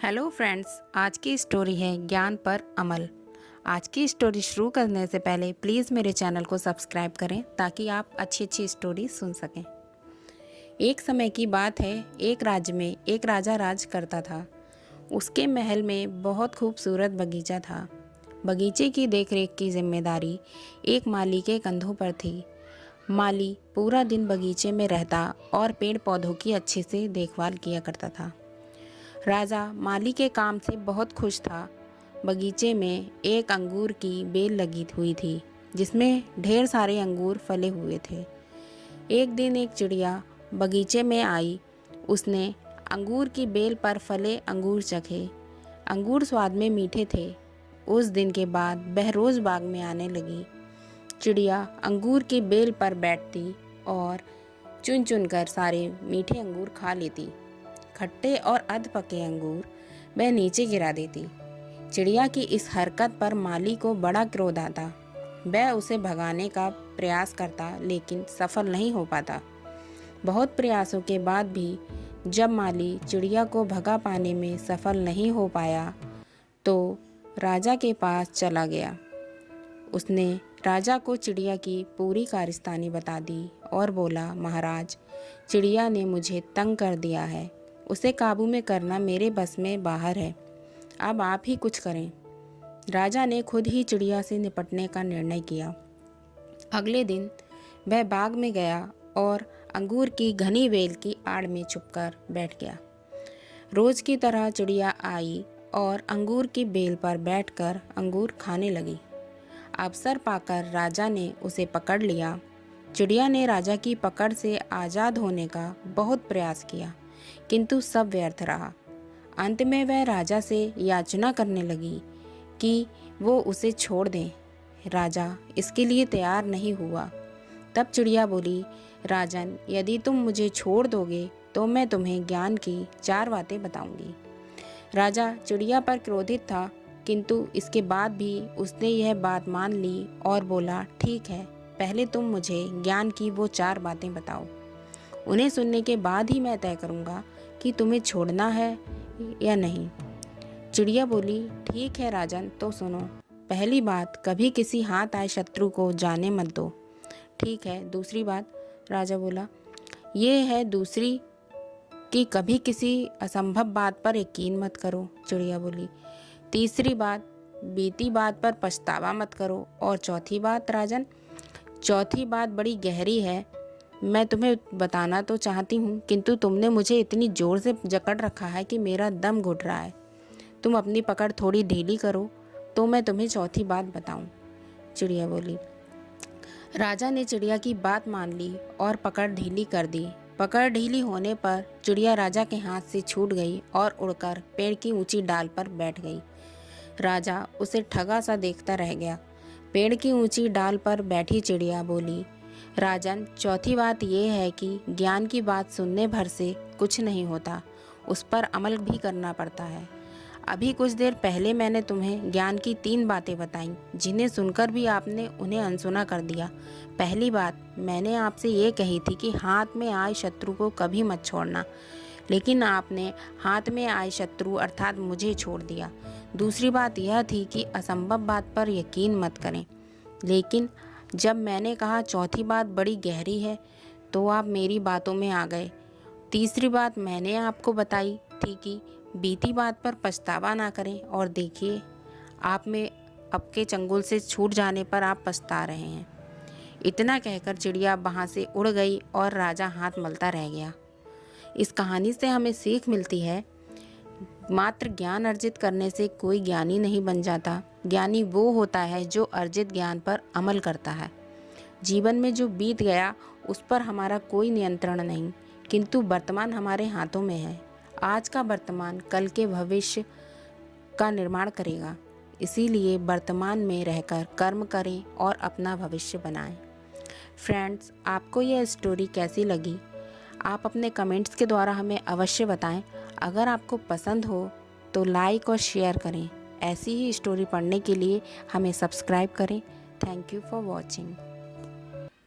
Hello friends, आज की story है ज्ञान पर अमल। आज की स्टोरी शुरू करने से पहले प्लीज़ मेरे चैनल को सब्सक्राइब करें ताकि आप अच्छी अच्छी स्टोरी सुन सकें। एक समय की बात है, एक राज्य में एक राजा राज करता था। उसके महल में बहुत खूबसूरत बगीचा था। बगीचे की देखरेख की जिम्मेदारी एक माली के कंधों पर थी। माली पूरा दिन बगीचे में रहता और पेड़ पौधों की अच्छे से देखभाल किया करता था। राजा माली के काम से बहुत खुश था। बगीचे में एक अंगूर की बेल लगी हुई थी जिसमें ढेर सारे अंगूर फले हुए थे। एक दिन एक चिड़िया बगीचे में आई। उसने अंगूर की बेल पर फले अंगूर चखे। अंगूर स्वाद में मीठे थे। उस दिन के बाद वह रोज़ बाग में आने लगी। चिड़िया अंगूर की बेल पर बैठती और चुन चुन कर सारे मीठे अंगूर खा लेती। खट्टे और अध पके अंगूर वह नीचे गिरा देती। चिड़िया की इस हरकत पर माली को बड़ा क्रोध आता। वह उसे भगाने का प्रयास करता लेकिन सफल नहीं हो पाता। बहुत प्रयासों के बाद भी जब माली चिड़िया को भगा पाने में सफल नहीं हो पाया तो राजा के पास चला गया। उसने राजा को चिड़िया की पूरी कारस्तानी बता दी और बोला, महाराज, चिड़िया ने मुझे तंग कर दिया है। उसे काबू में करना मेरे बस में बाहर है। अब आप ही कुछ करें। राजा ने खुद ही चिड़िया से निपटने का निर्णय किया। अगले दिन वह बाग में गया और अंगूर की घनी बेल की आड़ में छुपकर बैठ गया। रोज की तरह चिड़िया आई और अंगूर की बेल पर बैठकर अंगूर खाने लगी। अवसर पाकर राजा ने उसे पकड़ लिया। चिड़िया ने राजा की पकड़ से आज़ाद होने का बहुत प्रयास किया किंतु सब व्यर्थ रहा। अंत में वह राजा से याचना करने लगी कि वो उसे छोड़ दें। राजा इसके लिए तैयार नहीं हुआ। तब चिड़िया बोली, राजन, यदि तुम मुझे छोड़ दोगे तो मैं तुम्हें ज्ञान की 4 बातें बताऊंगी। राजा चिड़िया पर क्रोधित था किंतु इसके बाद भी उसने यह बात मान ली और बोला, ठीक है, पहले तुम मुझे ज्ञान की वो 4 बातें बताओ। उन्हें सुनने के बाद ही मैं तय करूंगा कि तुम्हें छोड़ना है या नहीं। चिड़िया बोली, ठीक है राजन, तो सुनो। पहली बात, कभी किसी हाथ आए शत्रु को जाने मत दो। ठीक है। दूसरी बात, राजा बोला, ये है दूसरी कि कभी किसी असंभव बात पर यकीन मत करो। चिड़िया बोली, तीसरी बात, बीती बात पर पछतावा मत करो। और चौथी बात राजन, चौथी बात बड़ी गहरी है। मैं तुम्हें बताना तो चाहती हूँ किंतु तुमने मुझे इतनी ज़ोर से जकड़ रखा है कि मेरा दम घुट रहा है। तुम अपनी पकड़ थोड़ी ढीली करो तो मैं तुम्हें चौथी बात बताऊँ। चिड़िया बोली। राजा ने चिड़िया की बात मान ली और पकड़ ढीली कर दी। पकड़ ढीली होने पर चिड़िया राजा के हाथ से छूट गई और उड़कर पेड़ की ऊंची डाल पर बैठ गई। राजा उसे ठगा सा देखता रह गया। पेड़ की ऊंची डाल पर बैठी चिड़िया बोली, राजन, चौथी बात यह है कि ज्ञान की बात सुनने भर से कुछ नहीं होता, उस पर अमल भी करना पड़ता है। अभी कुछ देर पहले मैंने तुम्हें ज्ञान की 3 बातें बताईं जिन्हें सुनकर भी आपने उन्हें अनसुना कर दिया। पहली बात, मैंने आपसे ये कही थी कि हाथ में आए शत्रु को कभी मत छोड़ना, लेकिन आपने हाथ में आए शत्रु अर्थात मुझे छोड़ दिया। दूसरी बात यह थी कि असंभव बात पर यकीन मत करें, लेकिन जब मैंने कहा चौथी बात बड़ी गहरी है तो आप मेरी बातों में आ गए। तीसरी बात मैंने आपको बताई थी कि बीती बात पर पछतावा ना करें, और देखिए आप में अब के चंगुल से छूट जाने पर आप पछता रहे हैं। इतना कहकर चिड़िया वहाँ से उड़ गई और राजा हाथ मलता रह गया। इस कहानी से हमें सीख मिलती है, मात्र ज्ञान अर्जित करने से कोई ज्ञानी नहीं बन जाता। ज्ञानी वो होता है जो अर्जित ज्ञान पर अमल करता है। जीवन में जो बीत गया उस पर हमारा कोई नियंत्रण नहीं, किंतु वर्तमान हमारे हाथों में है। आज का वर्तमान कल के भविष्य का निर्माण करेगा। इसीलिए वर्तमान में रहकर कर्म करें और अपना भविष्य बनाएं। फ्रेंड्स, आपको यह स्टोरी कैसी लगी आप अपने कमेंट्स के द्वारा हमें अवश्य बताएं। अगर आपको पसंद हो तो लाइक और शेयर करें। ऐसी ही स्टोरी पढ़ने के लिए हमें सब्सक्राइब करें। Thank you for watching.